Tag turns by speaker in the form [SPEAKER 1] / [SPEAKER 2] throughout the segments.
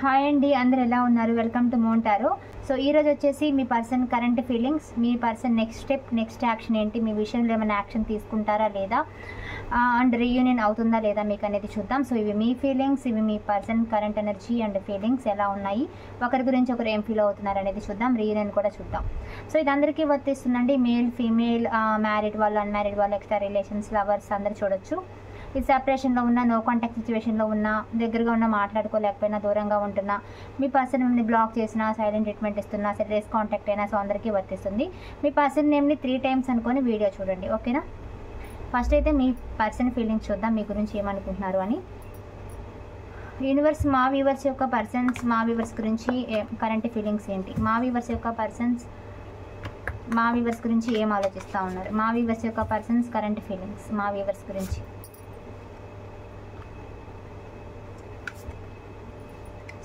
[SPEAKER 1] Hi అండి, అందరు ఎలా ఉన్నారు? Welcome to మోంటారో. సో ఈరోజు వచ్చేసి మీ పర్సన్ కరెంట్ ఫీలింగ్స్, మీ person next step, next action ఏంటి, మీ విషయంలో ఏమైనా యాక్షన్ తీసుకుంటారా లేదా, అండ్ రీయూనియన్ అవుతుందా లేదా మీకు అనేది చూద్దాం. సో ఇవి మీ ఫీలింగ్స్, ఇవి మీ person current energy and feelings ఎలా ఉన్నాయి, ఒకరి గురించి ఒకరు ఏం ఫీల్ అవుతున్నారు అనేది చూద్దాం. రీయూనియన్ కూడా చూద్దాం. సో ఇది అందరికీ వర్తిస్తుందండి. మేల్, ఫీమేల్, మ్యారీడ్ వాళ్ళు, అన్మ్యారీడ్ వాళ్ళు, ఎక్స్ట్రా రిలేషన్స్, లవర్స్ అందరు చూడొచ్చు. ఈ సెపరేషన్లో ఉన్న, నో కాంటాక్ట్ సిచ్యువేషన్లో ఉన్న, దగ్గరగా ఉన్న, మాట్లాడుకోలేకపోయినా, దూరంగా ఉంటున్నా, మీ పర్సన్ నేమ్ని బ్లాక్ చేసినా, సైలెంట్ ట్రీట్మెంట్ ఇస్తున్నా, రేస్ కాంటాక్ట్ అయినా, సో అందరికీ వర్తిస్తుంది. మీ పర్సన్ నేమ్ని 3 times అనుకొని వీడియో చూడండి, ఓకేనా? ఫస్ట్ అయితే మీ పర్సన్ ఫీలింగ్స్ చూద్దాం, మీ గురించి ఏమనుకుంటున్నారు అని. యూనివర్స్, మా వ్యూవర్స్ యొక్క పర్సన్స్, మా వ్యూవర్స్ గురించి కరెంట్ ఫీలింగ్స్ ఏంటి, మా వ్యూవర్స్ యొక్క పర్సన్స్ మా వ్యూవర్స్ గురించి ఏం ఆలోచిస్తూ ఉన్నారు, మా వ్యూవర్స్ యొక్క పర్సన్స్ కరెంట్ ఫీలింగ్స్ మా వ్యూవర్స్ గురించి.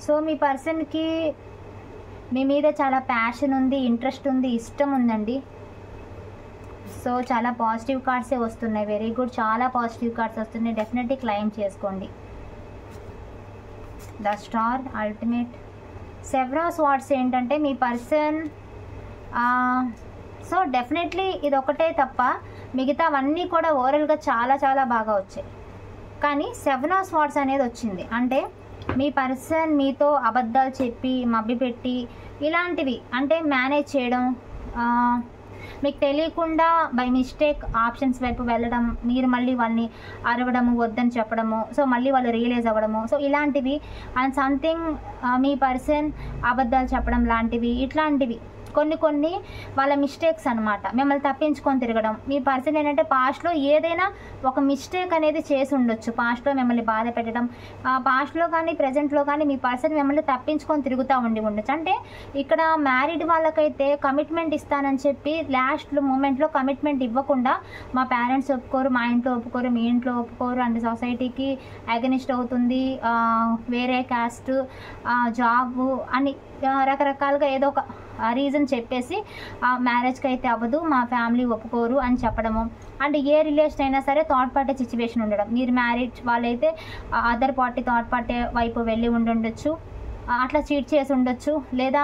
[SPEAKER 1] సో మీ పర్సన్కి మీ మీద చాలా ప్యాషన్ ఉంది, ఇంట్రెస్ట్ ఉంది, ఇష్టం ఉందండి. సో చాలా పాజిటివ్ కార్డ్సే వస్తున్నాయి. వెరీ గుడ్, చాలా పాజిటివ్ కార్డ్స్ వస్తున్నాయి. డెఫినెట్లీ క్లైమ్ చేసుకోండి. The star, ultimate, several wards ఏంటంటే మీ పర్సన్ సో డెఫినెట్లీ ఇది ఒకటే తప్ప మిగతావన్నీ కూడా ఓవరాల్గా చాలా చాలా బాగా వచ్చాయి. కానీ 7 of Swords అనేది వచ్చింది. అంటే మీ పర్సన్ మీతో అబద్ధాలు చెప్పి, మభ్యపెట్టి, ఇలాంటివి అంటే మేనేజ్ చేయడం, మీకు తెలియకుండా బై మిస్టేక్ ఆప్షన్స్ వైపు వెళ్ళడం, మీరు మళ్ళీ వాళ్ళని అరవడము, వద్దని చెప్పడము, సో మళ్ళీ వాళ్ళు రియలైజ్ అవ్వడము, సో ఇలాంటివి అండ్ సంథింగ్ మీ పర్సన్ అబద్ధాలు చెప్పడం లాంటివి, ఇట్లాంటివి కొన్ని వాళ్ళ మిస్టేక్స్ అనమాట. మిమ్మల్ని తప్పించుకొని తిరగడం. మీ పర్సన్ ఏంటంటే పాస్ట్లో ఏదైనా ఒక మిస్టేక్ అనేది చేసి ఉండొచ్చు, పాస్ట్లో మిమ్మల్ని బాధ పెట్టడం, పాస్ట్లో కానీ ప్రజెంట్లో కానీ మీ పర్సన్ మిమ్మల్ని తప్పించుకొని తిరుగుతూ ఉండొచ్చు. అంటే ఇక్కడ మ్యారీడ్ వాళ్ళకైతే కమిట్మెంట్ ఇస్తానని చెప్పి లాస్ట్ మూమెంట్లో కమిట్మెంట్ ఇవ్వకుండా, మా పేరెంట్స్ ఒప్పుకోరు, మా ఇంట్లో ఒప్పుకోరు, మీ ఇంట్లో ఒప్పుకోరు, అండ్ సొసైటీకి అగెనిస్ట్ అవుతుంది, వేరే క్యాస్ట్, జాబ్ అని రకరకాలుగా ఏదో ఒక రీజన్ చెప్పేసి మ్యారేజ్కి అయితే అవ్వదు, మా ఫ్యామిలీ ఒప్పుకోరు అని చెప్పడము. అండ్ ఏ రిలేషన్ అయినా సరే థర్డ్ పార్టీ సిచ్యువేషన్ ఉండడం. మీరు మ్యారేజ్ వాళ్ళైతే అదర్ పార్టీ, థర్డ్ పార్టీ వైపు వెళ్ళి ఉండొచ్చు, అట్లా చీట్ చేసి ఉండొచ్చు, లేదా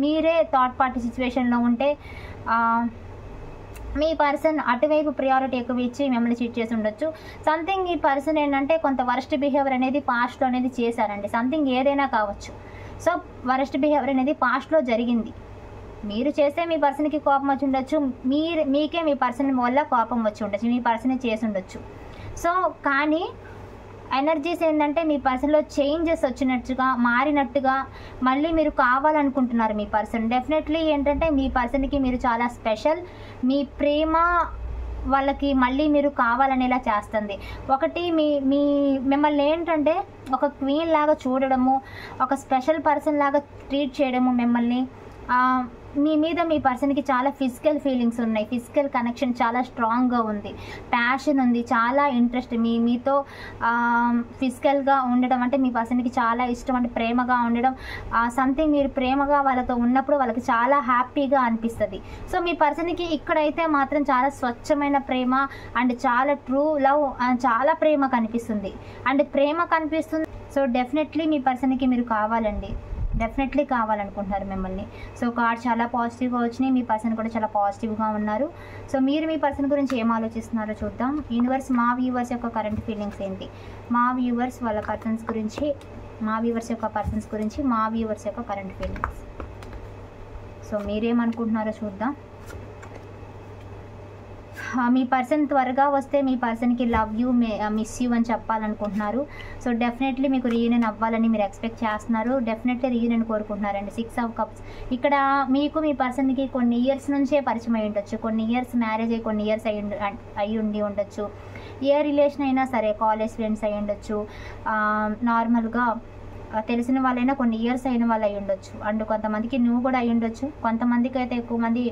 [SPEAKER 1] మీరే థర్డ్ పార్టీ సిచ్యువేషన్లో ఉంటే మీ పర్సన్ అటువైపు ప్రియారిటీ ఎక్కువ ఇచ్చి మిమ్మల్ని చీట్ చేసి ఉండొచ్చు. సంథింగ్ ఈ పర్సన్ ఏంటంటే కొంత వరస్ట్ బిహేవియర్ అనేది పాస్ట్లో అనేది చేశారండి. సంథింగ్ ఏదైనా కావచ్చు. సో వరస్ట్ బిహేవియర్ అనేది పాస్ట్లో జరిగింది. మీరు చేస్తే మీ పర్సన్కి కోపం వచ్చి ఉండొచ్చు, మీకే మీ పర్సన్ వల్ల కోపం వచ్చి ఉండొచ్చు, మీ పర్సన్ చేసి ఉండొచ్చు. సో కానీ ఎనర్జీస్ ఏంటంటే మీ పర్సన్లో చేంజెస్ వచ్చినట్టుగా, మారినట్టుగా మళ్ళీ మీరు కావాలనుకుంటున్నారు మీ పర్సన్. డెఫినెట్లీ ఏంటంటే మీ పర్సన్కి మీరు చాలా స్పెషల్. మీ ప్రేమ వాళ్ళకి మళ్ళీ మీరు కావాలనేలా చేస్తుంది. ఒకటి మిమ్మల్ని ఏంటంటే ఒక క్వీన్ లాగా చూడడము, ఒక స్పెషల్ పర్సన్ లాగా ట్రీట్ చేయడము, మిమ్మల్ని మీ మీద మీ పర్సన్కి చాలా ఫిజికల్ ఫీలింగ్స్ ఉన్నాయి, ఫిజికల్ కనెక్షన్ చాలా స్ట్రాంగ్గా ఉంది, ప్యాషన్ ఉంది, చాలా ఇంట్రెస్ట్ మీతో ఫిజికల్గా ఉండడం అంటే మీ పర్సన్కి చాలా ఇష్టం, అంటే ప్రేమగా ఉండడం, సంథింగ్ మీరు ప్రేమగా వాళ్ళతో ఉన్నప్పుడు వాళ్ళకి చాలా హ్యాపీగా అనిపిస్తుంది. సో మీ పర్సన్కి ఇక్కడైతే మాత్రం చాలా స్వచ్ఛమైన ప్రేమ అండ్ చాలా ట్రూ లవ్, చాలా ప్రేమ కనిపిస్తుంది, అండ్ ప్రేమ కనిపిస్తుంది. సో డెఫినెట్లీ మీ పర్సన్కి మీరు కావాలండి, డెఫినెట్లీ కావాలనుకుంటున్నారు మిమ్మల్ని. సో కార్డ్ చాలా పాజిటివ్గా వచ్చినాయి, మీ పర్సన్ కూడా చాలా పాజిటివ్గా ఉన్నారు. సో మీరు మీ పర్సన్ గురించి ఏం ఆలోచిస్తున్నారో చూద్దాం. యూనివర్స్, మా వ్యూవర్స్ యొక్క కరెంట్ ఫీలింగ్స్ ఏంటి, మా వ్యూవర్స్ వాళ్ళ పర్సన్స్ గురించి, మా వ్యూవర్స్ యొక్క పర్సన్స్ గురించి, మా వ్యూవర్స్ యొక్క కరెంట్ ఫీలింగ్స్. సో మీరేమనుకుంటున్నారో చూద్దాం. మీ పర్సన్ త్వరగా వస్తే మీ పర్సన్కి లవ్ యూ, మిస్ యూ అని చెప్పాలనుకుంటున్నారు. సో డెఫినెట్లీ మీకు రీయూనియన్ అవ్వాలని మీరు ఎక్స్పెక్ట్ చేస్తున్నారు. డెఫినెట్లీ రీయూనియన్ కోరుకుంటున్నారండి. 6 of Cups ఇక్కడ మీకు మీ పర్సన్కి కొన్ని ఇయర్స్ నుంచే పరిచయం అయి ఉండొచ్చు, కొన్ని ఇయర్స్ మ్యారేజ్ అయ్యి కొన్ని ఇయర్స్ అయి ఉండి ఉండొచ్చు. ఏ రిలేషన్ అయినా సరే, కాలేజ్ ఫ్రెండ్స్ అయి ఉండొచ్చు, నార్మల్గా తెలిసిన వాళ్ళైనా కొన్ని ఇయర్స్ అయిన వాళ్ళు అయి ఉండొచ్చు, అండ్ కొంతమందికి నువ్వు కూడా అయి ఉండొచ్చు, కొంతమందికి అయితే ఎక్కువ మంది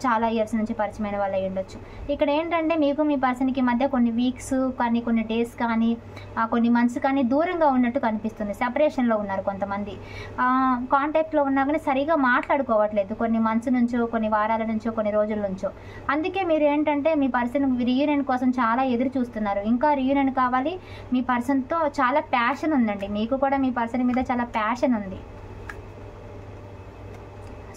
[SPEAKER 1] చాలా ఇయర్స్ నుంచి పరిచయమైన వాళ్ళు అయి ఉండొచ్చు. ఇక్కడ ఏంటంటే మీకు మీ పర్సన్కి మధ్య కొన్ని వీక్స్ కానీ, కొన్ని డేస్ కానీ, కొన్ని మంత్స్ కానీ దూరంగా ఉన్నట్టు కనిపిస్తుంది. సెపరేషన్లో ఉన్నారు కొంతమంది, కాంటాక్ట్లో ఉన్నా కానీ సరిగా మాట్లాడుకోవట్లేదు కొన్ని మంత్స్ నుంచో, కొన్ని వారాల నుంచో, కొన్ని రోజుల నుంచో. అందుకే మీరు ఏంటంటే మీ పర్సన్ రీయూనియన్ కోసం చాలా ఎదురు చూస్తున్నారు. ఇంకా రీయూనియన్ కావాలి, మీ పర్సన్తో చాలా ప్యాషన్ ఉందండి మీకు కూడా మీ పర్సన్ మీద చాలా ప్యాషన్ ఉంది.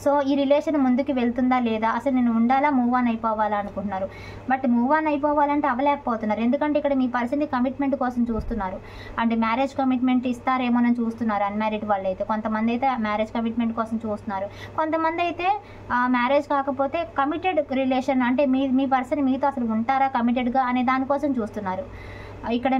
[SPEAKER 1] సో ఈ రిలేషన్ ముందుకు వెళ్తుందా లేదా, అసలు నేను ఉండాలా మూవ్ ఆన్ అయిపోవాలా అనుకుంటున్నారు. బట్ మూవ్ ఆన్ అయిపోవాలంటే అవ్వలేకపోతున్నారు. ఎందుకంటే ఇక్కడ మీ పర్సన్ కమిట్మెంట్ కోసం చూస్తున్నారు. అంటే మ్యారేజ్ కమిట్మెంట్ ఇస్తారేమోనని చూస్తున్నారు అన్మ్యారీడ్ వాళ్ళు అయితే. కొంతమంది అయితే మ్యారేజ్ కమిట్మెంట్ కోసం చూస్తున్నారు. కొంతమంది అయితే మ్యారేజ్ కాకపోతే కమిటెడ్ రిలేషన్, అంటే మీ పర్సన్ మీతో అసలు ఉంటారా కమిటెడ్గా అనే దానికోసం చూస్తున్నారు. ఇక్కడ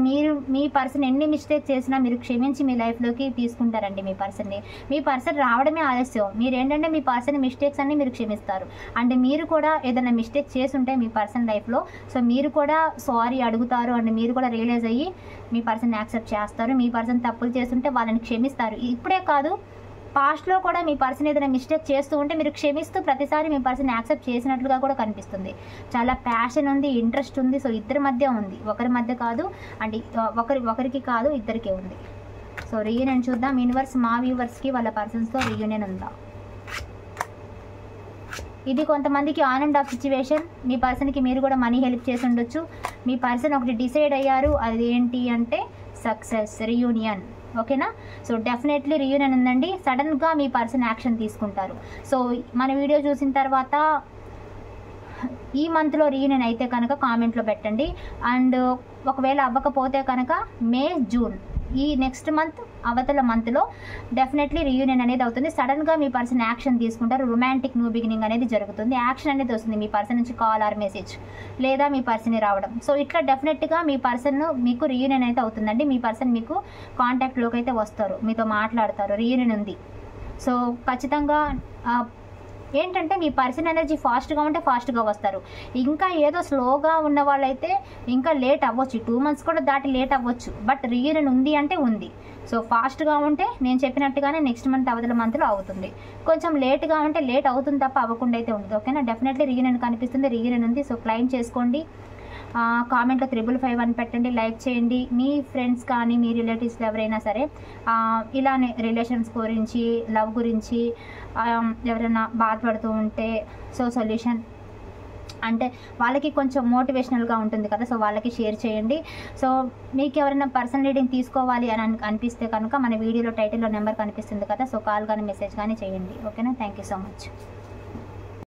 [SPEAKER 1] మీ పర్సన్ ఎన్ని మిస్టేక్ చేసినా మీరు క్షమించి మీ లైఫ్లోకి తీసుకుంటారండి మీ పర్సన్ని. మీ పర్సన్ రావడమే ఆలస్యం. మీరు ఏంటంటే మీ పర్సన్ మిస్టేక్స్ అన్ని మీరు క్షమిస్తారు. అంటే మీరు కూడా ఏదైనా మిస్టేక్ చేసి ఉంటే మీ పర్సన్ లైఫ్లో, సో మీరు కూడా సారీ అడుగుతారు. అండ్ మీరు కూడా రియలైజ్ అయ్యి మీ పర్సన్ యాక్సెప్ట్ చేస్తారు. మీ పర్సన్ తప్పులు చేస్తుంటే వాళ్ళని క్షమిస్తారు. ఇప్పుడే కాదు, పాస్ట్లో కూడా మీ పర్సన్ ఏదైనా మిస్టేక్ చేస్తూ ఉంటే మీరు క్షమిస్తూ ప్రతిసారి మీ పర్సన్ యాక్సెప్ట్ చేసినట్లుగా కూడా కనిపిస్తుంది. చాలా ప్యాషన్ ఉంది, ఇంట్రెస్ట్ ఉంది. సో ఇద్దరి మధ్య ఉంది, ఒకరి మధ్య కాదు. అంటే ఒకరికి కాదు, ఇద్దరికే ఉంది. సో రీయూనియన్ చూద్దాం. యూనివర్స్ మా వ్యూవర్స్కి వాళ్ళ పర్సన్స్తో రీయూనియన్ ఉందా? ఇది కొంతమందికి ఆన్ అండ్ ఆఫ్ సిచ్యువేషన్. మీ పర్సన్కి మీరు కూడా మనీ హెల్ప్ చేసి ఉండొచ్చు. మీ పర్సన్ ఒకటి డిసైడ్ అయ్యారు, అదేంటి అంటే సక్సెస్, రీయూనియన్. ఓకేనా? సో డెఫినెట్లీ రీయూనియన్ ఉందండి. సడన్గా మీ పర్సన్ యాక్షన్ తీసుకుంటారు. సో మన వీడియో చూసిన తర్వాత ఈ మంత్లో రీయూనియన్ అయితే కనుక కామెంట్లో పెట్టండి. అండ్ ఒకవేళ అవ్వకపోతే కనుక మే, జూన్ ఈ నెక్స్ట్ మంత్ అవతల మంత్లో డెఫినెట్లీ రీయూనియన్ అనేది అవుతుంది. సడన్గా మీ పర్సన్ యాక్షన్ తీసుకుంటారు. రొమాంటిక్ న్యూ బిగినింగ్ అనేది జరుగుతుంది. యాక్షన్ అనేది వస్తుంది. మీ పర్సన్ నుంచి కాల్ ఆర్ మెసేజ్, లేదా మీ పర్సన్ రావడం. సో ఇట్లా డెఫినెట్గా మీ పర్సన్ మీకు రీయూనియన్ అయితే అవుతుందండి. మీ పర్సన్ మీకు కాంటాక్ట్లోకి అయితే వస్తారు, మీతో మాట్లాడతారు. రీయూనియన్ ఉంది. సో ఖచ్చితంగా ఏంటంటే మీ పర్సన్ ఎనర్జీ ఫాస్ట్గా ఉంటే ఫాస్ట్గా వస్తారు. ఇంకా ఏదో స్లోగా ఉన్న వాళ్ళైతే ఇంకా లేట్ అవ్వచ్చు. 2 months కూడా దాటి లేట్ అవ్వచ్చు. బట్ రీయూనియన్ ఉంది అంటే ఉంది. సో ఫాస్ట్గా ఉంటే నేను చెప్పినట్టుగానే నెక్స్ట్ మంత్ అవతల మంత్లో అవుతుంది. కొంచెం లేట్గా ఉంటే లేట్ అవుతుంది తప్ప అవ్వకుండా అయితే ఉండదు. ఓకేనా? డెఫినెట్లీ రీయూనియన్ కనిపిస్తుంది, రీయూనియన్ ఉంది. సో క్లైమ్ చేసుకోండి. కామెంట్లో 555 అని పెట్టండి, లైక్ చేయండి. మీ ఫ్రెండ్స్ కానీ మీ రిలేటివ్స్లో ఎవరైనా సరే ఇలానే రిలేషన్స్ గురించి, లవ్ గురించి ఎవరైనా బాధపడుతూ ఉంటే సో సొల్యూషన్ అంటే వాళ్ళకి కొంచెం మోటివేషనల్గా ఉంటుంది కదా, సో వాళ్ళకి షేర్ చేయండి. సో మీకు ఎవరైనా పర్సనల్ రీడింగ్ తీసుకోవాలి అని అనిపిస్తే కనుక మన వీడియోలో టైటిల్లో నెంబర్ కనిపిస్తుంది కదా, సో కాల్ కానీ మెసేజ్ కానీ చేయండి. ఓకేనా? Thank you so much.